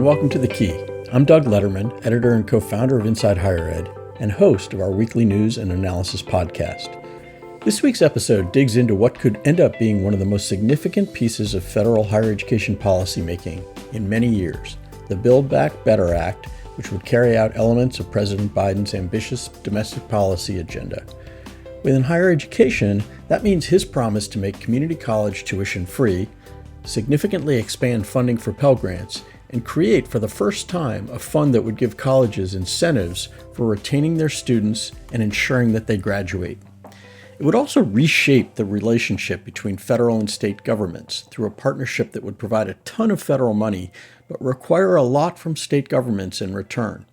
welcome to The Key. I'm Doug Letterman, editor and co-founder of Inside Higher Ed, and host of our weekly news and analysis podcast. This week's episode digs into what could end up being one of the most significant pieces of federal higher education policymaking in many years, the Build Back Better Act, which would carry out elements of President Biden's ambitious domestic policy agenda. Within higher education, that means his promise to make community college tuition free, significantly expand funding for Pell Grants, and create for the first time a fund that would give colleges incentives for retaining their students and ensuring that they graduate. It would also reshape the relationship between federal and state governments through a partnership that would provide a ton of federal money, but require a lot from state governments in return.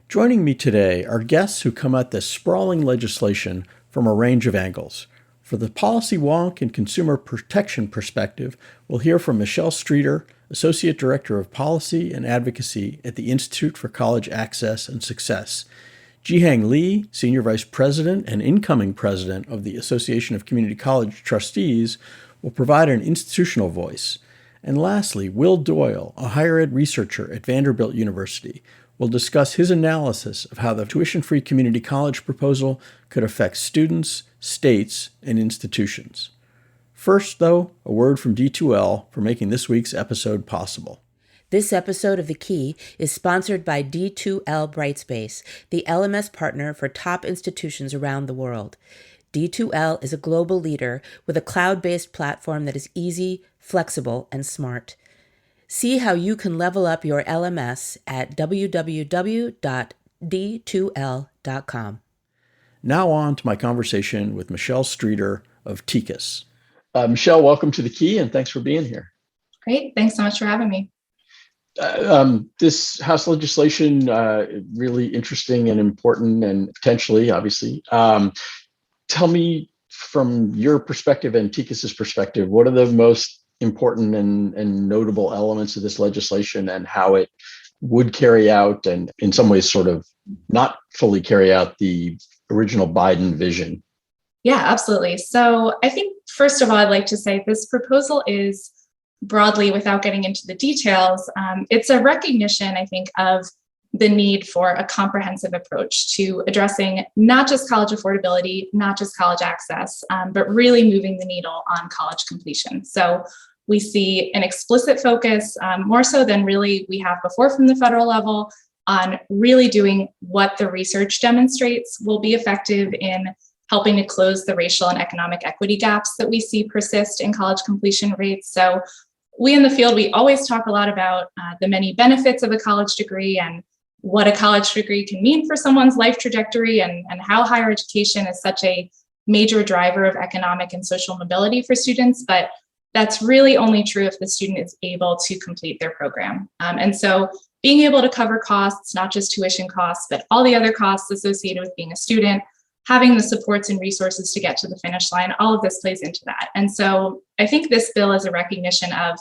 Joining me today are guests who come at this sprawling legislation from a range of angles. For the policy wonk and consumer protection perspective, we'll hear from Michelle Streeter, Associate Director of Policy and Advocacy at the Institute for College Access and Success, Jihang Lee, Senior Vice President and incoming President of the Association of Community College Trustees, will provide an institutional voice. And lastly, Will Doyle, a higher ed researcher at Vanderbilt University, will discuss his analysis of how the tuition-free community college proposal could affect students, states, and institutions. First, though, a word from D2L for making this week's episode possible. This episode of The Key is sponsored by D2L Brightspace, the LMS partner for top institutions around the world. D2L is a global leader with a cloud-based platform that is easy, flexible, and smart. See how you can level up your LMS at www.d2l.com. Now on to my conversation with Michelle Streeter of TICAS. Michelle, welcome to The Key, and thanks for being here. Great. Thanks so much for having me. This House legislation, really interesting and important and potentially, obviously. Tell me from your perspective and TICAS's perspective, what are the most important and notable elements of this legislation and how it would carry out and in some ways sort of not fully carry out the original Biden vision? Yeah, absolutely. So I think, first of all, I'd like to say this proposal is broadly, without getting into the details, it's a recognition, I think, of the need for a comprehensive approach to addressing not just college affordability, not just college access, but really moving the needle on college completion. So we see an explicit focus, more so than really we have before from the federal level, on really doing what the research demonstrates will be effective in helping to close the racial and economic equity gaps that we see persist in college completion rates. So we in the field, we always talk a lot about the many benefits of a college degree and what a college degree can mean for someone's life trajectory and how higher education is such a major driver of economic and social mobility for students. But that's really only true if the student is able to complete their program. And so being able to cover costs, not just tuition costs, but all the other costs associated with being a student, having the supports and resources to get to the finish line, all of this plays into that. And so I think this bill is a recognition of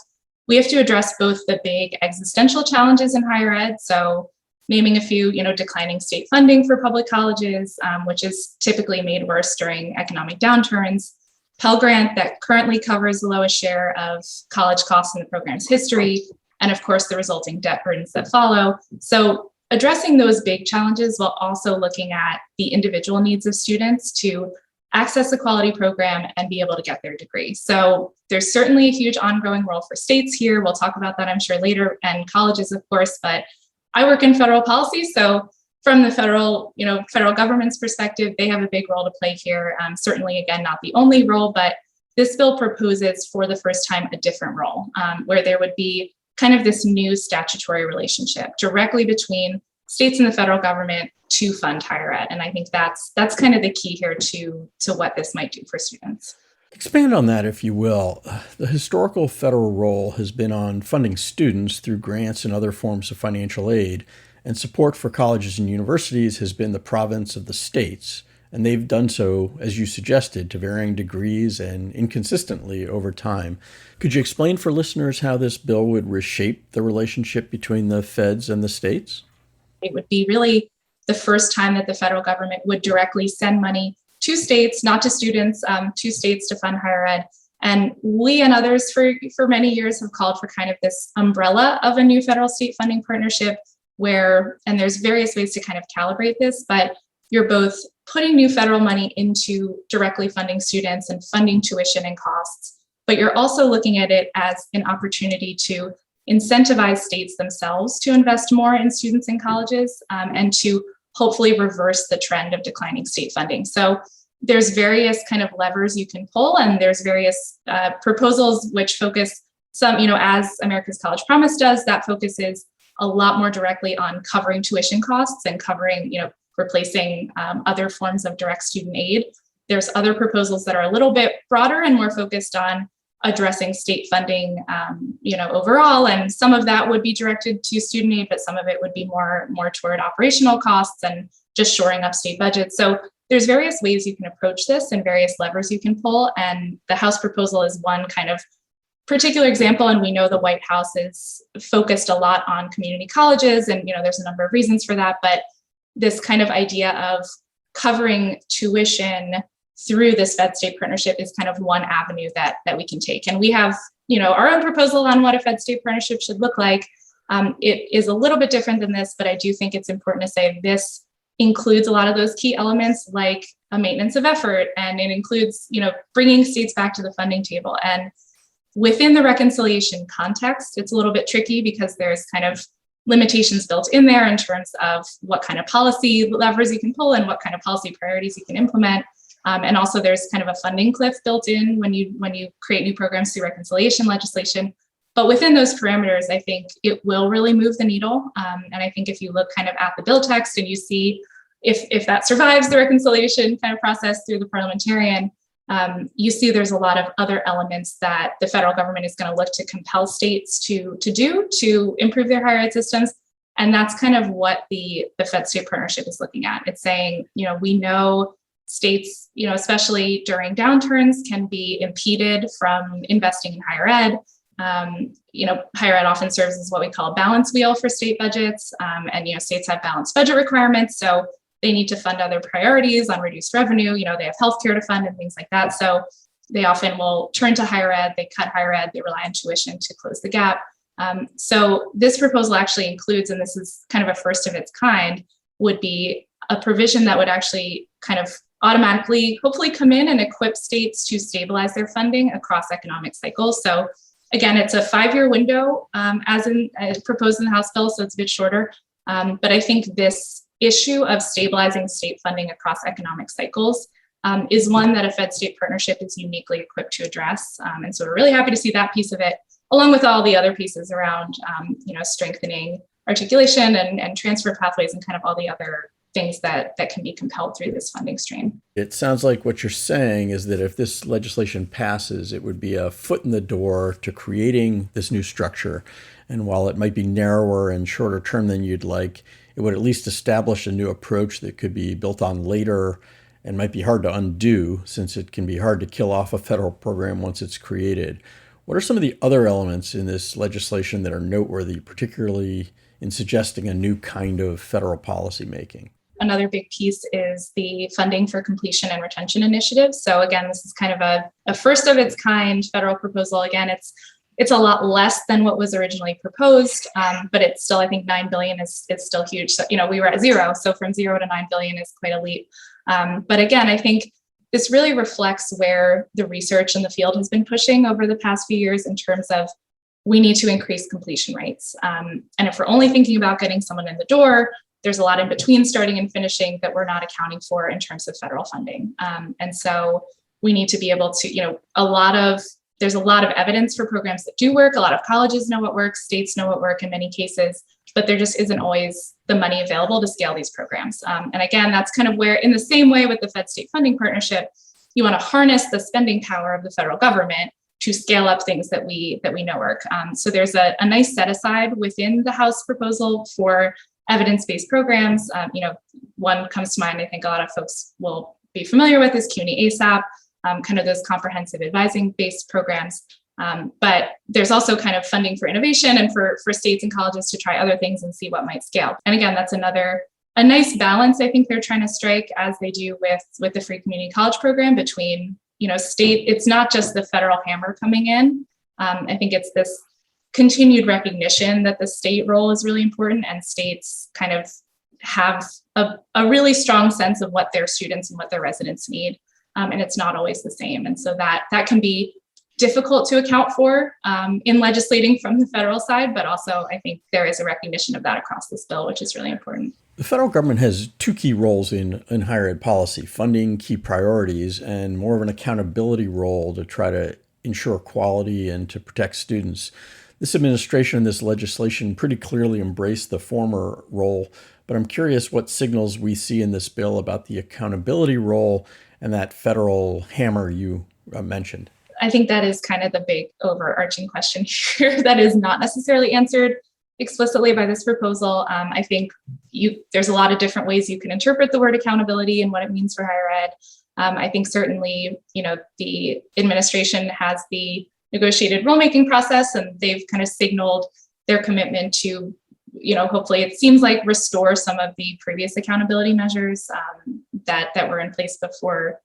we have to address both the big existential challenges in higher ed. So naming a few, declining state funding for public colleges, which is typically made worse during economic downturns, Pell Grant that currently covers the lowest share of college costs in the program's history, and of course the resulting debt burdens that follow. So addressing those big challenges while also looking at the individual needs of students to access a quality program and be able to get their degree. So there's certainly a huge ongoing role for states here. We'll talk about that, I'm sure, later, and colleges, of course, but I work in federal policy. So from the federal government's perspective, they have a big role to play here. Certainly, again, not the only role, but this bill proposes for the first time a different role where there would be kind of this new statutory relationship directly between states and the federal government to fund higher ed. And I think that's kind of the key here to what this might do for students. Expand on that, if you will. The historical federal role has been on funding students through grants and other forms of financial aid, and support for colleges and universities has been the province of the states. And they've done so, as you suggested, to varying degrees and inconsistently over time. Could you explain for listeners how this bill would reshape the relationship between the feds and the states? It would be really the first time that the federal government would directly send money to states, not to students, to states to fund higher ed. And we and others for many years have called for kind of this umbrella of a new federal state funding partnership where, and there's various ways to kind of calibrate this, but you're both putting new federal money into directly funding students and funding tuition and costs, but you're also looking at it as an opportunity to incentivize states themselves to invest more in students in colleges and to hopefully reverse the trend of declining state funding. So there's various kind of levers you can pull, and there's various proposals which focus some, as America's College Promise does, that focuses a lot more directly on covering tuition costs and covering, replacing other forms of direct student aid. There's other proposals that are a little bit broader and more focused on addressing state funding, overall. And some of that would be directed to student aid, but some of it would be more toward operational costs and just shoring up state budgets. So there's various ways you can approach this and various levers you can pull. And the House proposal is one kind of particular example. And we know the White House is focused a lot on community colleges. And, there's a number of reasons for that. But this kind of idea of covering tuition through this Fed state partnership is kind of one avenue that we can take. And we have, our own proposal on what a Fed state partnership should look like. It is a little bit different than this, but I do think it's important to say this includes a lot of those key elements like a maintenance of effort, and it includes, bringing states back to the funding table. And within the reconciliation context, it's a little bit tricky because there's kind of limitations built in there in terms of what kind of policy levers you can pull and what kind of policy priorities you can implement. And also there's kind of a funding cliff built in when you create new programs through reconciliation legislation. But within those parameters, I think it will really move the needle. And I think if you look kind of at the bill text and you see if that survives the reconciliation kind of process through the parliamentarian, you see there's a lot of other elements that the federal government is going to look to compel states to do to improve their higher ed systems. And that's kind of what the Fed state partnership is looking at. It's saying, we know states, especially during downturns, can be impeded from investing in higher ed. Higher ed often serves as what we call a balance wheel for state budgets. And states have balanced budget requirements. So they need to fund other priorities on reduced revenue. They have healthcare to fund and things like that. So they often will turn to higher ed, they cut higher ed, they rely on tuition to close the gap. So this proposal actually includes, and this is kind of a first of its kind, would be a provision that would actually kind of automatically, hopefully, come in and equip states to stabilize their funding across economic cycles. So again, it's a 5-year window as proposed in the House bill, so it's a bit shorter. But I think this issue of stabilizing state funding across economic cycles is one that a Fed state partnership is uniquely equipped to address. And so we're really happy to see that piece of it, along with all the other pieces around, strengthening articulation and transfer pathways and kind of all the other things that can be compelled through this funding stream. It sounds like what you're saying is that if this legislation passes, it would be a foot in the door to creating this new structure. And while it might be narrower and shorter term than you'd like, it would at least establish a new approach that could be built on later and might be hard to undo, since it can be hard to kill off a federal program once it's created. What are some of the other elements in this legislation that are noteworthy, particularly in suggesting a new kind of federal policy making? Another big piece is the funding for completion and retention initiatives. So again, this is kind of a first of its kind federal proposal. Again, it's a lot less than what was originally proposed, but it's still, I think, $9 billion is still huge. So, we were at zero. So from 0 to 9 billion is quite a leap. But again, I think this really reflects where the research in the field has been pushing over the past few years in terms of we need to increase completion rates. And if we're only thinking about getting someone in the door, there's a lot in between starting and finishing that we're not accounting for in terms of federal funding. And so we need to be able to, there's a lot of evidence for programs that do work. A lot of colleges know what works, states know what work in many cases, but there just isn't always the money available to scale these programs. And again, that's kind of where, in the same way with the Fed state funding partnership, you want to harness the spending power of the federal government to scale up things that we know work. So there's a nice set aside within the House proposal for evidence-based programs. One comes to mind, I think a lot of folks will be familiar with, is CUNY ASAP, kind of those comprehensive advising-based programs. But there's also kind of funding for innovation and for states and colleges to try other things and see what might scale. And again, that's a nice balance I think they're trying to strike, as they do with the free community college program, between it's not just the federal hammer coming in. I think it's this continued recognition that the state role is really important, and states kind of have a really strong sense of what their students and what their residents need. And it's not always the same. And so that can be difficult to account for in legislating from the federal side, but also I think there is a recognition of that across this bill, which is really important. The federal government has two key roles in higher ed policy: funding key priorities and more of an accountability role to try to ensure quality and to protect students. This administration and this legislation pretty clearly embrace the former role, but I'm curious what signals we see in this bill about the accountability role and that federal hammer you mentioned. I think that is kind of the big overarching question here that is not necessarily answered explicitly by this proposal. I think there's a lot of different ways you can interpret the word accountability and what it means for higher ed. I think certainly, the administration has the negotiated rulemaking process, and they've kind of signaled their commitment to, hopefully it seems like restore some of the previous accountability measures that were in place before,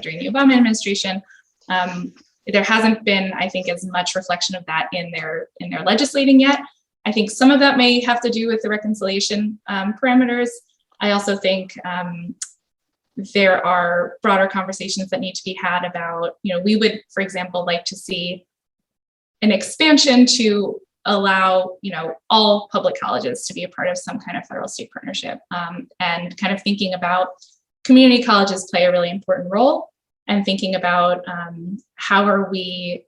during the Obama administration. There hasn't been, I think, as much reflection of that in their legislating yet. I think some of that may have to do with the reconciliation parameters. I also think there are broader conversations that need to be had about, we would, for example, like to see an expansion to allow, all public colleges to be a part of some kind of federal state partnership, and kind of thinking about community colleges play a really important role, and thinking about how are we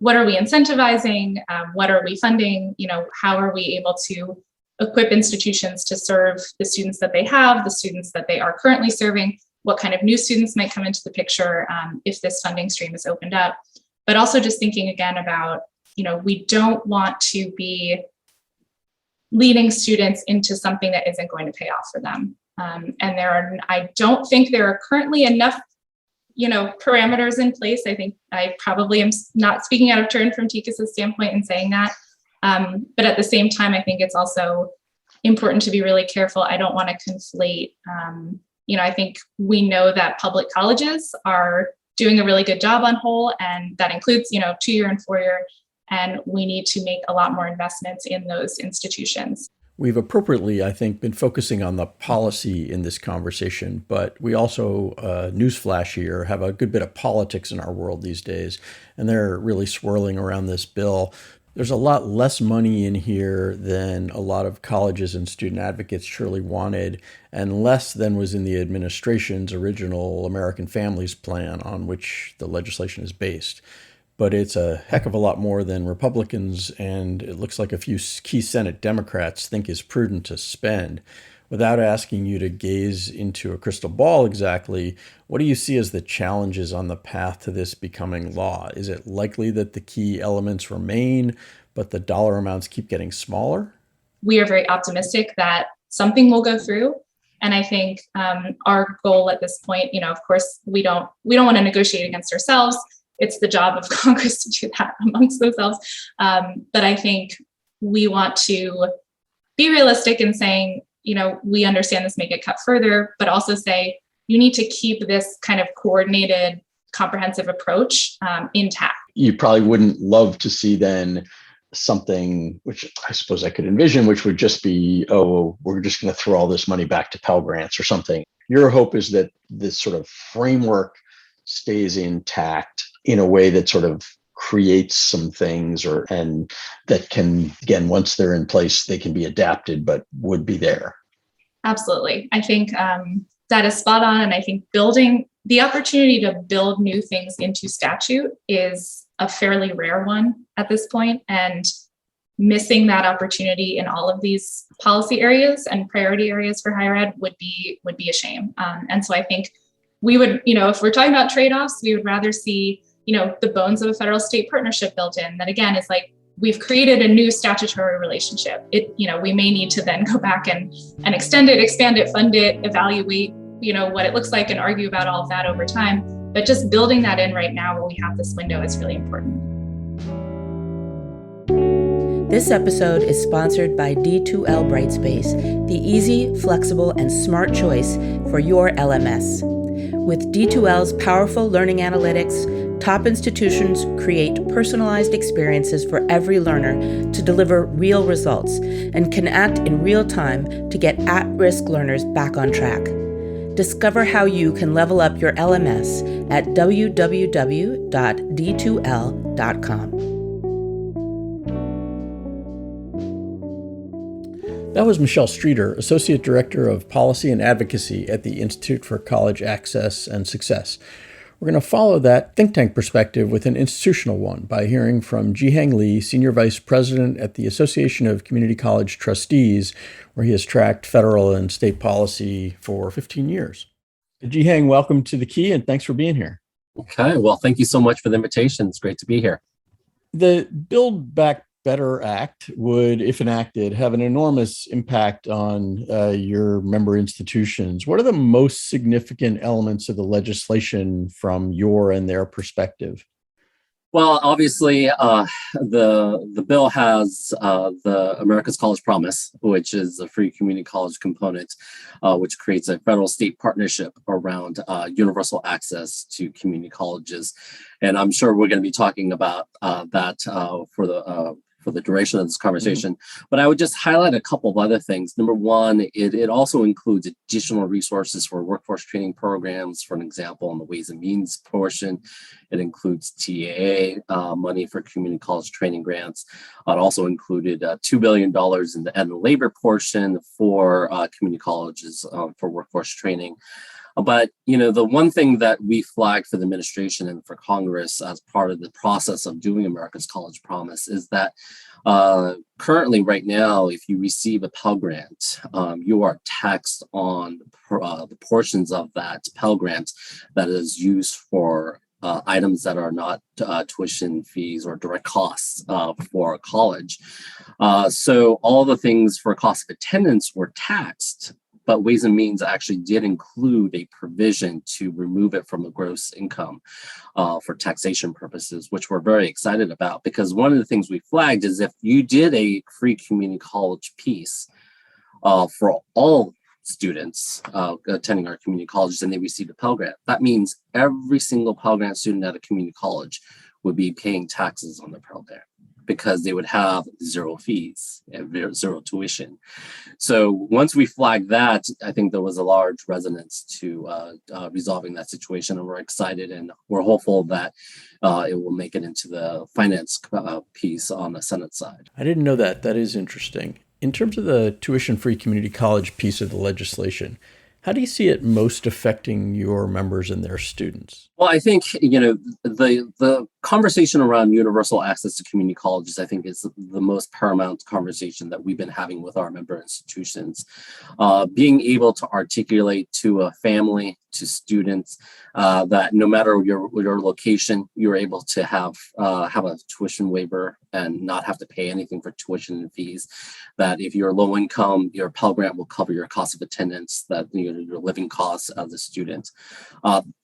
what are we incentivizing? What are we funding? How are we able to equip institutions to serve the students that they have, the students that they are currently serving? What kind of new students might come into the picture if this funding stream is opened up? But also just thinking again about, we don't want to be leading students into something that isn't going to pay off for them. And I don't think there are currently enough parameters in place. I think I probably am not speaking out of turn from TCAS's standpoint in saying that. But at the same time, I think it's also important to be really careful. I don't want to conflate. I think we know that public colleges are doing a really good job on whole, and that includes, 2-year and 4-year, and we need to make a lot more investments in those institutions. We've appropriately, I think, been focusing on the policy in this conversation, but we also, newsflash here, have a good bit of politics in our world these days, and they're really swirling around this bill. There's a lot less money in here than a lot of colleges and student advocates surely wanted, and less than was in the administration's original American Families Plan on which the legislation is based. But it's a heck of a lot more than Republicans, and it looks like a few key Senate Democrats think is prudent to spend. Without asking you to gaze into a crystal ball exactly, what do you see as the challenges on the path to this becoming law? Is it likely that the key elements remain, but the dollar amounts keep getting smaller? We are very optimistic that something will go through. And I think our goal at this point, of course, we don't want to negotiate against ourselves. It's the job of Congress to do that amongst themselves. But I think we want to be realistic in saying, we understand this may get cut further, but also say you need to keep this kind of coordinated, comprehensive approach intact. You probably wouldn't love to see then something, which I suppose I could envision, which would just be, we're just going to throw all this money back to Pell Grants or something. Your hope is that this sort of framework stays intact in a way that sort of creates some things and that can, again, once they're in place, they can be adapted, but would be there. Absolutely. I think that is spot on. And I think building the opportunity to build new things into statute is a fairly rare one at this point, and missing that opportunity in all of these policy areas and priority areas for higher ed would be a shame. And so I think we would, if we're talking about trade-offs, we would rather see, the bones of a federal state partnership built in. That again is like, we've created a new statutory relationship. We may need to then go back and extend it, expand it, fund it, evaluate, what it looks like and argue about all of that over time. But just building that in right now while we have this window is really important. This episode is sponsored by D2L Brightspace, the easy, flexible, and smart choice for your LMS. With D2L's powerful learning analytics, top institutions create personalized experiences for every learner to deliver real results and can act in real time to get at-risk learners back on track. Discover how you can level up your LMS at www.d2l.com. That was Michelle Streeter, Associate Director of Policy and Advocacy at the Institute for College Access and Success. We're going to follow that think tank perspective with an institutional one by hearing from Jihang Lee, Senior Vice President at the Association of Community College Trustees, where he has tracked federal and state policy for 15 years. Jihang, welcome to The Key, and thanks for being here. Okay, well, thank you so much for the invitation. It's great to be here. The Build Back Better Act would, if enacted, have an enormous impact on your member institutions. What are the most significant elements of the legislation from your and their perspective? Well, obviously, the bill has the America's College Promise, which is a free community college component, which creates a federal-state partnership around universal access to community colleges. And I'm sure we're going to be talking about that for the duration of this conversation. But I would just highlight a couple of other things. Number one, it also includes additional resources for workforce training programs. For an example, on the Ways and Means portion, it includes TAA money for community college training grants. It also included $2 billion in the labor portion for community colleges for workforce training. But, the one thing that we flagged for the administration and for Congress as part of the process of doing America's College Promise is that currently, right now, if you receive a Pell Grant, you are taxed on the portions of that Pell Grant that is used for items that are not tuition fees or direct costs for college. So all the things for cost of attendance were taxed. But Ways and Means actually did include a provision to remove it from the gross income for taxation purposes, which we're very excited about, because one of the things we flagged is if you did a free community college piece for all students attending our community colleges and they received a Pell Grant, that means every single Pell Grant student at a community college would be paying taxes on their Pell Grant, because they would have zero fees and zero tuition. So once we flagged that, I think there was a large resonance to resolving that situation, and we're excited and we're hopeful that it will make it into the finance piece on the Senate side. I didn't know that. That is interesting. In terms of the tuition-free community college piece of the legislation, how do you see it most affecting your members and their students? Well, I think, the conversation around universal access to community colleges, I think, is the most paramount conversation that we've been having with our member institutions. Being able to articulate to a family, to students, that no matter your location, you're able to have a tuition waiver and not have to pay anything for tuition and fees. That if you're low income, your Pell Grant will cover your cost of attendance, that your living costs as a student.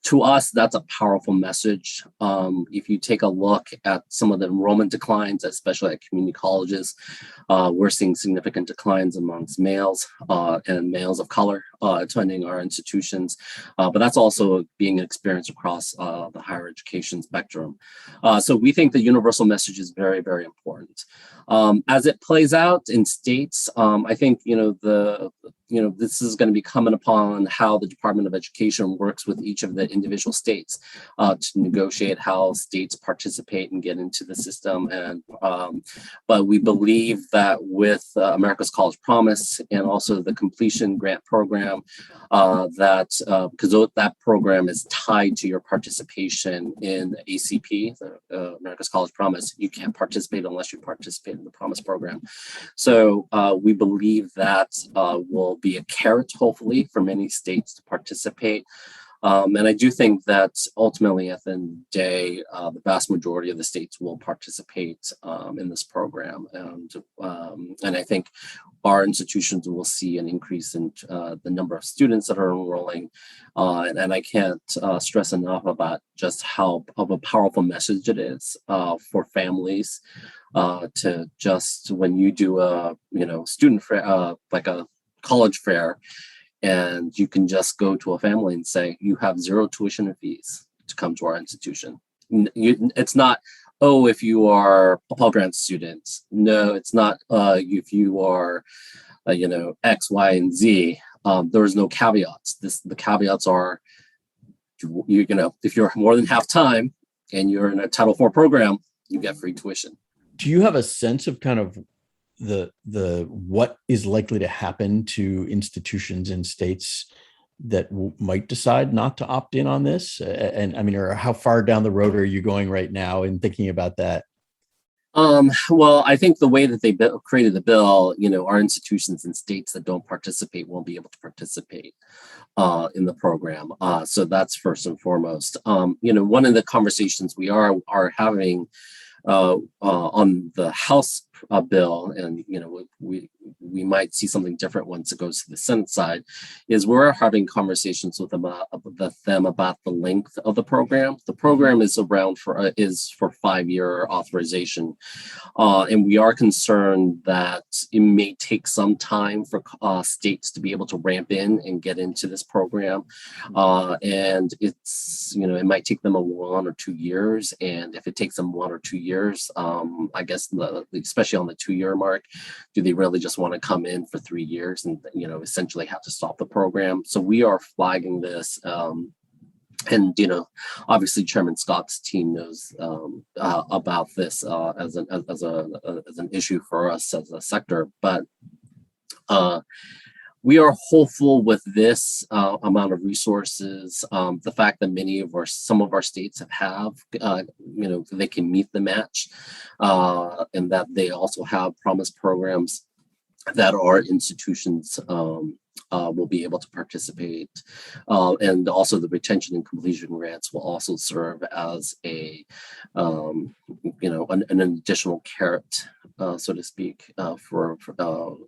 To us, that's a powerful message. If you take a look at some of the enrollment declines, especially at community colleges, we're seeing significant declines amongst males and males of color attending our institutions. But that's also being experienced across the higher education spectrum. So we think the universal message is very, very important. As it plays out in states, I think this is going to be coming upon how the Department of Education works with each of the individual states to negotiate how states participate and get into the system. But we believe that with America's College Promise and also the Completion Grant Program, because that program is tied to your participation in the ACP, the America's College Promise, you can't participate unless you participate in the Promise program. So we believe that will be a carrot, hopefully, for many states to participate. And I do think that ultimately, at the end of the day, the vast majority of the states will participate in this program. And I think our institutions will see an increase in the number of students that are enrolling. And I can't stress enough about just how of a powerful message it is for families to just, when you do a student fair, like a college fair, And you can just go to a family and say, you have zero tuition fees to come to our institution. It's not, oh, if you are a Pell Grants student. No, it's not if you are, X, Y, and Z. There's no caveats. The caveats are, if you're more than half time and you're in a Title IV program, you get free tuition. Do you have a sense of kind of the what is likely to happen to institutions in states that might decide not to opt in on this? And I mean, or how far down the road are you going right now in thinking about that? Well, I think the way that they created the bill, our institutions in states that don't participate won't be able to participate in the program. So that's first and foremost. One of the conversations we are having on the House bill, and we might see something different once it goes to the Senate side, is we're having conversations with them about the length of the program. The program is around for 5-year authorization, and we are concerned that it may take some time for states to be able to ramp in and get into this program, and it's it might take them 1 or 2 years, and if it takes them 1 or 2 years, I guess especially on the 2-year mark, do they really just want to come in for 3 years and essentially have to stop the program? So we are flagging this, and obviously Chairman Scott's team knows about this as an issue for us as a sector, but we are hopeful with this amount of resources. The fact that some of our states have they can meet the match, and that they also have promise programs that our institutions will be able to participate, and also the retention and completion grants will also serve as an additional carrot, so to speak, for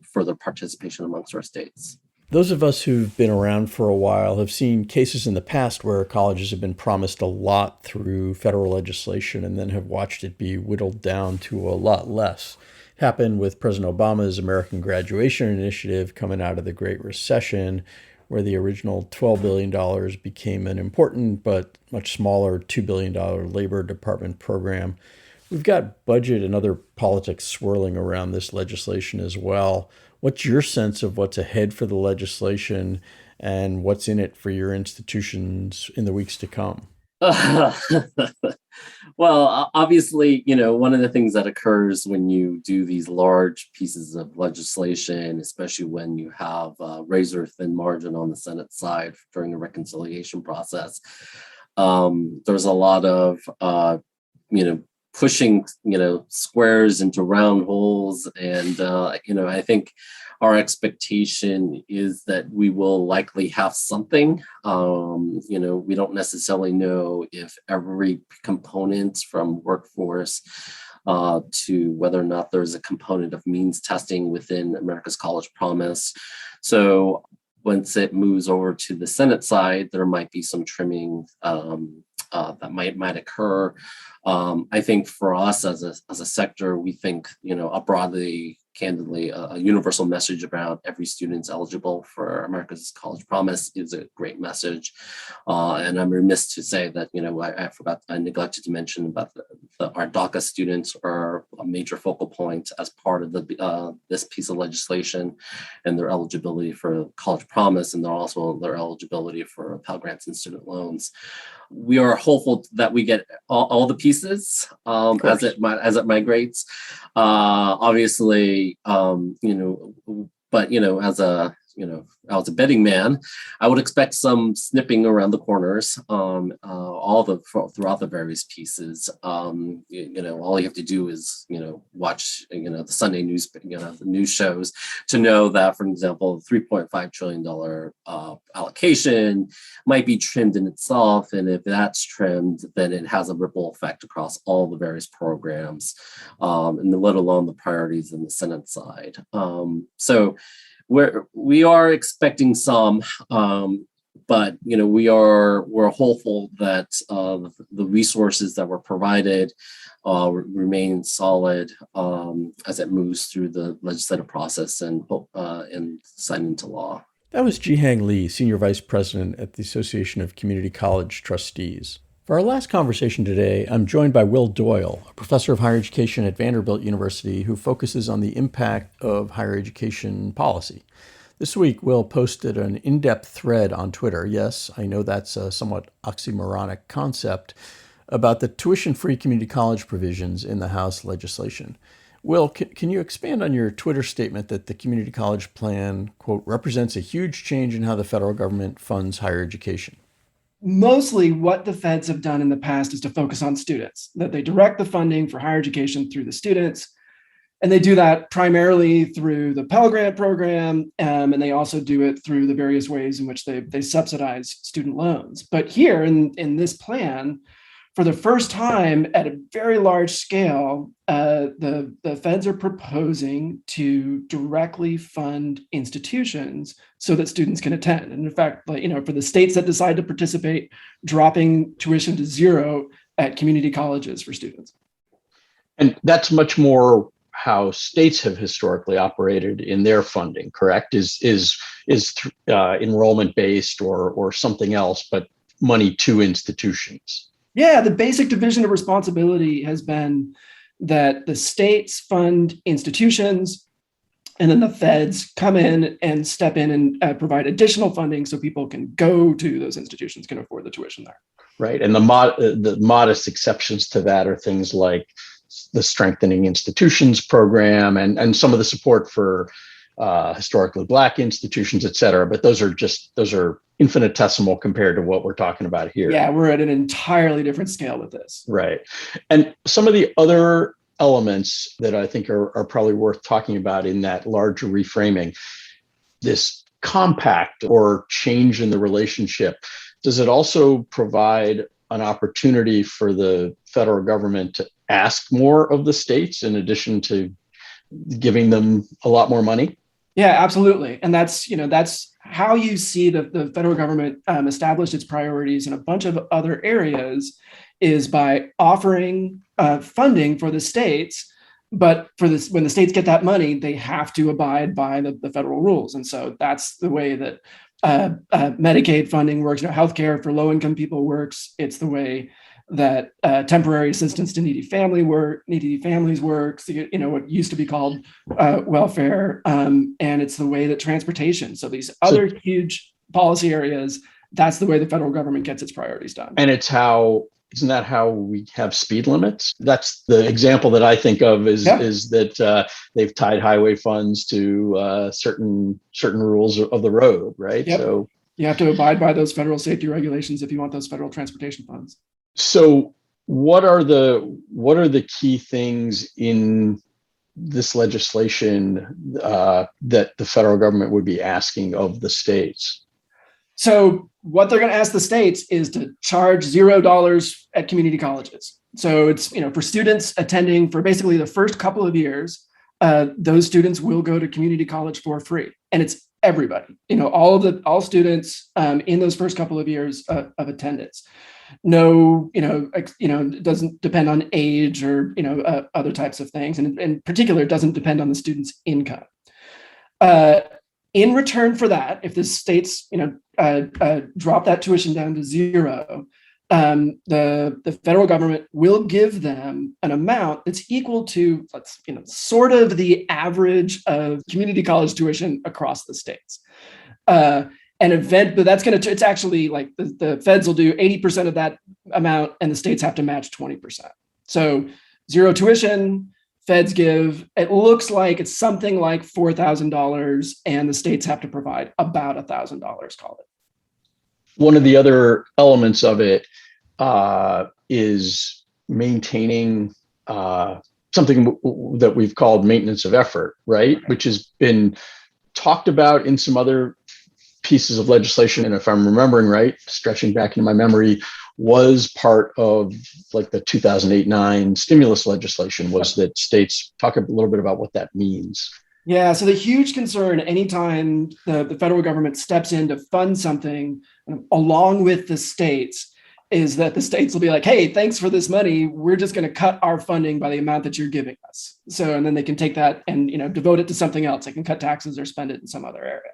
further participation amongst our states. Those of us who've been around for a while have seen cases in the past where colleges have been promised a lot through federal legislation and then have watched it be whittled down to a lot less. It happened with President Obama's American Graduation Initiative coming out of the Great Recession, where the original $12 billion became an important but much smaller $2 billion Labor Department program. We've got budget and other politics swirling around this legislation as well. What's your sense of what's ahead for the legislation and what's in it for your institutions in the weeks to come? Well, obviously, one of the things that occurs when you do these large pieces of legislation, especially when you have a razor thin margin on the Senate side during the reconciliation process, there's a lot of, pushing, squares into round holes. And, I think our expectation is that we will likely have something. We don't necessarily know if every component from workforce to whether or not there's a component of means testing within America's College Promise. So once it moves over to the Senate side, there might be some trimming that might occur. I think for us as a sector, we think a broadly, candidly, a universal message about every student's eligible for America's College Promise is a great message. And I'm remiss to say that I neglected to mention about our DACA students are a major focal point as part of this piece of legislation, and their eligibility for College Promise, and also their eligibility for Pell Grants and student loans. We are hopeful that we get all the pieces as it migrates. Obviously, but as a betting man, I would expect some snipping around the corners, throughout the various pieces. All you have to do is watch the Sunday news, the news shows to know that, for example, the $3.5 trillion allocation might be trimmed in itself, and if that's trimmed, then it has a ripple effect across all the various programs, and let alone the priorities in the Senate side. So we are expecting some, but we're hopeful that the resources that were provided remain solid as it moves through the legislative process and signed into law. That was Jihang Lee, Senior Vice President at the Association of Community College Trustees. For our last conversation today, I'm joined by Will Doyle, a professor of higher education at Vanderbilt University who focuses on the impact of higher education policy. This week, Will posted an in-depth thread on Twitter. Yes, I know that's a somewhat oxymoronic concept about the tuition-free community college provisions in the House legislation. Will, can you expand on your Twitter statement that the community college plan, quote, represents a huge change in how the federal government funds higher education? Mostly what the feds have done in the past is to focus on students, that they direct the funding for higher education through the students. And they do that primarily through the Pell Grant program, and they also do it through the various ways in which they subsidize student loans. But here in this plan, for the first time at a very large scale, the feds are proposing to directly fund institutions so that students can attend. And in fact, for the states that decide to participate, dropping tuition to zero at community colleges for students. And that's much more how states have historically operated in their funding, correct? Is enrollment based or something else, but money to institutions. Yeah, the basic division of responsibility has been that the states fund institutions, and then the feds come in and step in and provide additional funding so people can go to those institutions, can afford the tuition there. Right, and the modest exceptions to that are things like the Strengthening Institutions program and some of the support for historically Black institutions, et cetera. But those are infinitesimal compared to what we're talking about here. Yeah, we're at an entirely different scale with this. Right. And some of the other elements that I think are probably worth talking about in that larger reframing, this compact or change in the relationship, does it also provide an opportunity for the federal government to ask more of the states in addition to giving them a lot more money? Yeah, absolutely. And that's how you see the federal government establish its priorities in a bunch of other areas is by offering funding for the states. But when the states get that money, they have to abide by the federal rules. And so that's the way that Medicaid funding works. Healthcare for low-income people works. It's the way that temporary assistance to needy families works, what used to be called welfare. And it's the way that transportation. So these other huge policy areas, that's the way the federal government gets its priorities done. And isn't that how we have speed limits? That's the example that I think of is that they've tied highway funds to certain rules of the road, right? Yep. So you have to abide by those federal safety regulations if you want those federal transportation funds. So what are the key things in this legislation that the federal government would be asking of the states? So what they're going to ask the states is to charge $0 at community colleges. So it's, for students attending for basically the first couple of years, those students will go to community college for free. And it's everybody, all students in those first couple of years of attendance. No, it doesn't depend on age or, other types of things. And in particular, it doesn't depend on the student's income. In return for that, if the states, drop that tuition down to zero, the federal government will give them an amount that's equal to, sort of the average of community college tuition across the states. But that's it's actually like the feds will do 80% of that amount and the states have to match 20%. So zero tuition, feds give, it looks like it's something like $4,000 and the states have to provide about $1,000, call it. One of the other elements of it is maintaining something that we've called maintenance of effort, right? Which has been talked about in some other pieces of legislation. And if I'm remembering right, stretching back into my memory, was part of like the 2008-9 stimulus legislation was that states talk a little bit about what that means. Yeah, so the huge concern anytime the federal government steps in to fund something along with the states is that the states will be like, hey, thanks for this money. We're just going to cut our funding by the amount that you're giving us. So, and then they can take that and, devote it to something else. They can cut taxes or spend it in some other area.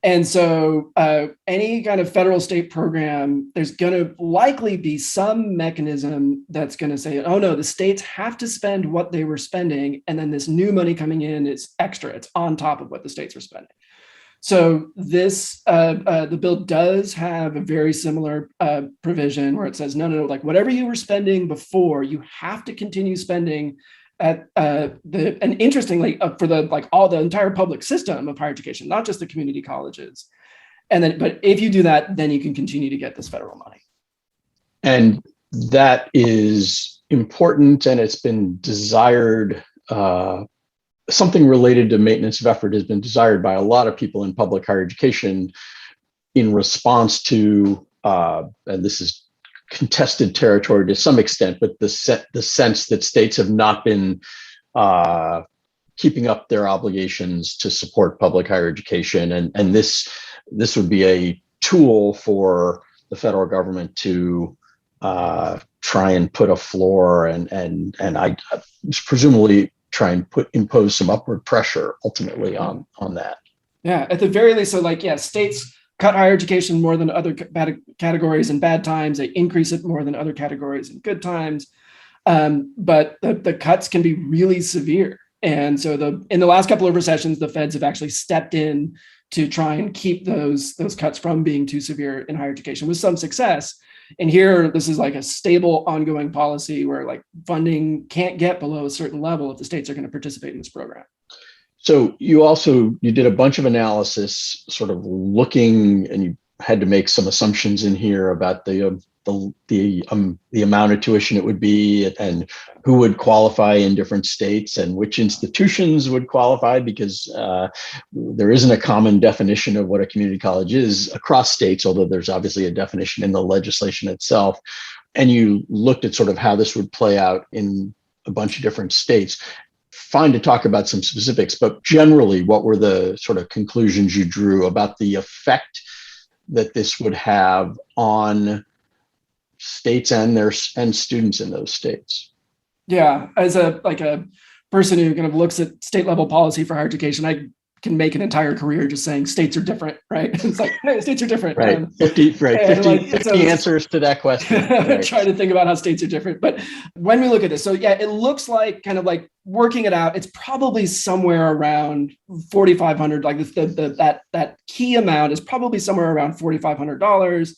And so any kind of federal state program, there's going to likely be some mechanism that's going to say, oh no, the states have to spend what they were spending. And then this new money coming in is extra. It's on top of what the states were spending. So this, the bill does have a very similar provision where it says, no, like whatever you were spending before, you have to continue spending at and interestingly for the entire public system of higher education, not just the community colleges. And then, but if you do that, then you can continue to get this federal money. And that is important, and it's been desired. Something related to maintenance of effort has been desired by a lot of people in public higher education in response to, and this is contested territory to some extent, but the sense that states have not been keeping up their obligations to support public higher education, and this would be a tool for the federal government to try and put a floor and I presumably try and impose some upward pressure ultimately on that. Yeah, at the very least, so states cut higher education more than other categories in bad times. They increase it more than other categories in good times. But the cuts can be really severe. And so in the last couple of recessions, the feds have actually stepped in to try and keep those cuts from being too severe in higher education with some success. And here, this is like a stable, ongoing policy where like funding can't get below a certain level if the states are going to participate in this program. So you did a bunch of analysis, sort of looking, and you had to make some assumptions in here about the amount of tuition it would be, and who would qualify in different states, and which institutions would qualify, because there isn't a common definition of what a community college is across states, although there's obviously a definition in the legislation itself. And you looked at sort of how this would play out in a bunch of different states. Fine to talk about some specifics, but generally, what were the sort of conclusions you drew about the effect that this would have on states and students in those states? Yeah, as a person who kind of looks at state level policy for higher education, I can make an entire career just saying states are different, right? It's like, hey, states are different. Right. 50 answers to that question. Right. Trying to think about how states are different. But when we look at this, so yeah, it looks like kind of like working it out, it's probably somewhere around $4,500. Like that key amount is probably somewhere around $4,500.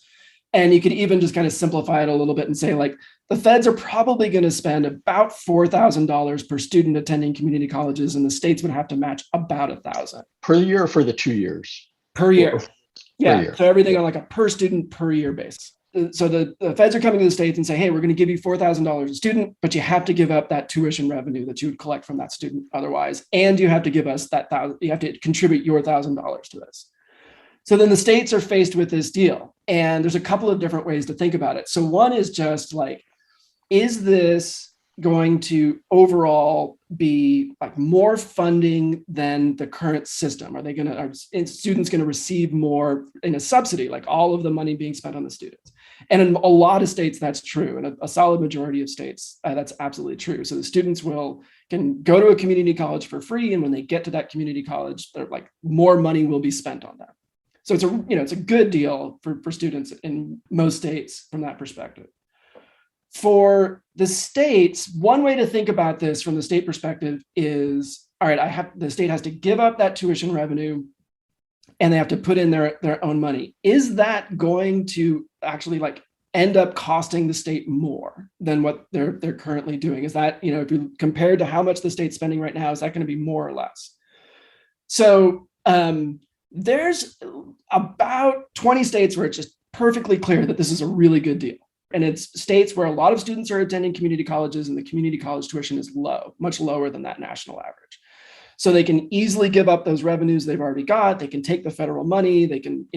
And you could even just kind of simplify it a little bit and say, like, the feds are probably going to spend about $4,000 per student attending community colleges, and the states would have to match about $1,000 per year for the 2 years. Per year. So everything on like a per student per year basis. So the feds are coming to the states and say, hey, we're going to give you $4,000 a student, but you have to give up that tuition revenue that you would collect from that student otherwise, and you have to give us that $1,000. You have to contribute your $1,000 to this. So then the states are faced with this deal, and there's a couple of different ways to think about it. So one is just like, is this going to overall be like more funding than the current system? Are students going to receive more in a subsidy, like all of the money being spent on the students? And in a lot of states, that's true. In a solid majority of states, that's absolutely true. So the students can go to a community college for free, and when they get to that community college, they're like, more money will be spent on them. So it's a good deal for students in most states from that perspective. For the states, one way to think about this from the state perspective is, all right, the state has to give up that tuition revenue, and they have to put in their own money. Is that going to actually like end up costing the state more than what they're currently doing? Is that, if you compared to how much the state's spending right now, is that going to be more or less? So there's about 20 states where it's just perfectly clear that this is a really good deal. And it's states where a lot of students are attending community colleges, and the community college tuition is low, much lower than that national average. So they can easily give up those revenues they've already got. They can take the federal money, they can,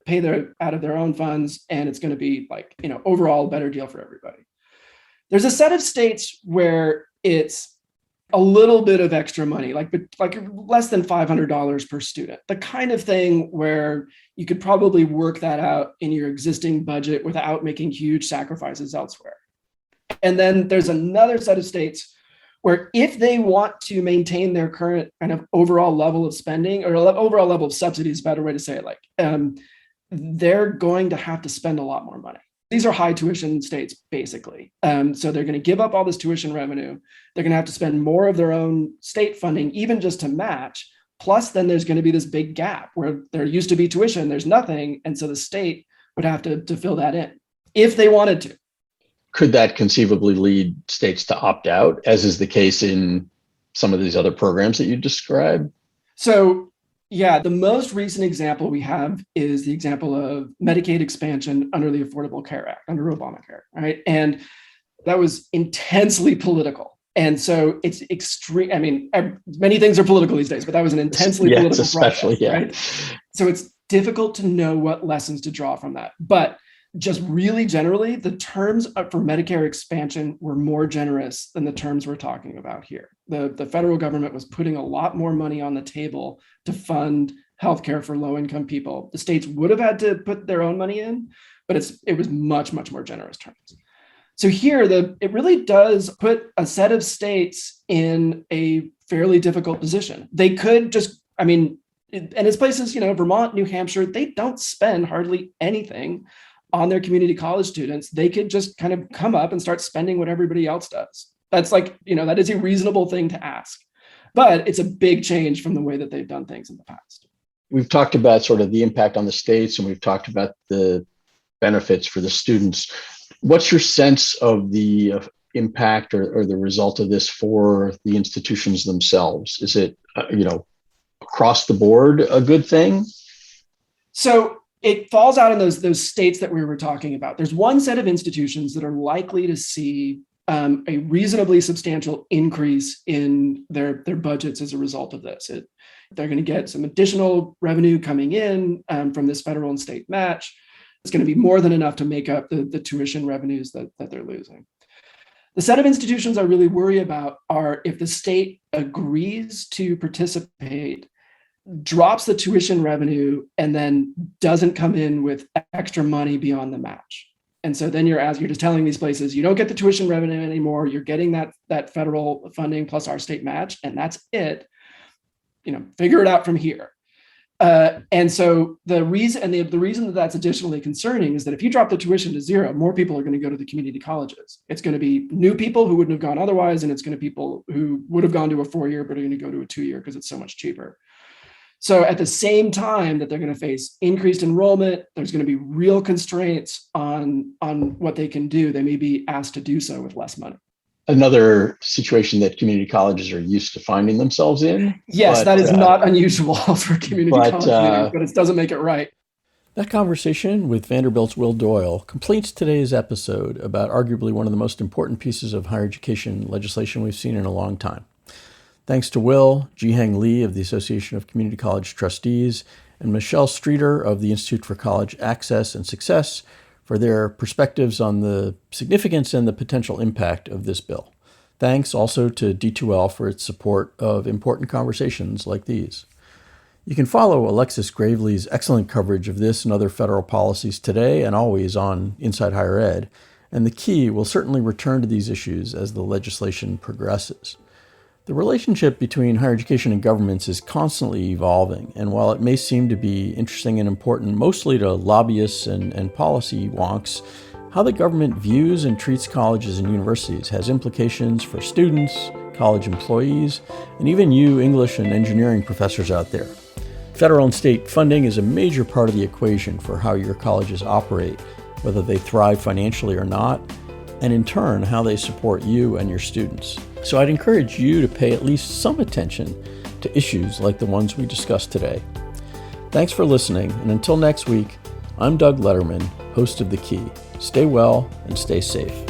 pay out of their own funds, and it's going to be like, overall a better deal for everybody. There's a set of states where it's a little bit of extra money, like less than $500 per student, the kind of thing where you could probably work that out in your existing budget without making huge sacrifices elsewhere. And then there's another set of states where if they want to maintain their current kind of overall level of spending or overall level of subsidy is a better way to say it, they're going to have to spend a lot more money. These are high tuition states, basically. So they're going to give up all this tuition revenue. They're going to have to spend more of their own state funding, even just to match. Plus, then there's going to be this big gap where there used to be tuition, there's nothing. And so the state would have to fill that in if they wanted to. Could that conceivably lead states to opt out, as is the case in some of these other programs that you described? So, yeah, the most recent example we have is the example of Medicaid expansion under the Affordable Care Act, under Obamacare, right? And that was intensely political. And so it's extreme. I mean, many things are political these days, but that was an intensely political especially, process, right? So it's difficult to know what lessons to draw from that. But just really generally, the terms for Medicare expansion were more generous than the terms we're talking about here. The federal government was putting a lot more money on the table to fund healthcare for low-income people. The states would have had to put their own money in, but it was much, much more generous terms. So here, it really does put a set of states in a fairly difficult position. They could just, and it's places, Vermont, New Hampshire, they don't spend hardly anything on their community college students. They could just kind of come up and start spending what everybody else does. That's that is a reasonable thing to ask. But it's a big change from the way that they've done things in the past. We've talked about sort of the impact on the states, and we've talked about the benefits for the students. What's your sense of the impact or the result of this for the institutions themselves? Is it, across the board a good thing? So it falls out in those states that we were talking about. There's one set of institutions that are likely to see a reasonably substantial increase in their budgets as a result of this. They're going to get some additional revenue coming in from this federal and state match. It's going to be more than enough to make up the tuition revenues that they're losing. The set of institutions I really worry about are if the state agrees to participate, drops the tuition revenue, and then doesn't come in with extra money beyond the match. And so then you're just telling these places, you don't get the tuition revenue anymore. You're getting that federal funding plus our state match, and that's it. Figure it out from here. And so the reason that that's additionally concerning is that if you drop the tuition to zero, more people are going to go to the community colleges. It's going to be new people who wouldn't have gone otherwise, and it's going to be people who would have gone to a 4-year but are going to go to a 2-year because it's so much cheaper. So at the same time that they're going to face increased enrollment, there's going to be real constraints on what they can do. They may be asked to do so with less money. Another situation that community colleges are used to finding themselves in. Yes, that is not unusual for community college, but it doesn't make it right. That conversation with Vanderbilt's Will Doyle completes today's episode about arguably one of the most important pieces of higher education legislation we've seen in a long time. Thanks to Will, Jihang Lee of the Association of Community College Trustees, and Michelle Streeter of the Institute for College Access and Success for their perspectives on the significance and the potential impact of this bill. Thanks also to D2L for its support of important conversations like these. You can follow Alexis Gravely's excellent coverage of this and other federal policies today and always on Inside Higher Ed, and the Key will certainly return to these issues as the legislation progresses. The relationship between higher education and governments is constantly evolving, and while it may seem to be interesting and important mostly to lobbyists and policy wonks, how the government views and treats colleges and universities has implications for students, college employees, and even you English and engineering professors out there. Federal and state funding is a major part of the equation for how your colleges operate, whether they thrive financially or not, and in turn, how they support you and your students. So I'd encourage you to pay at least some attention to issues like the ones we discussed today. Thanks for listening, and until next week, I'm Doug Letterman, host of The Key. Stay well and stay safe.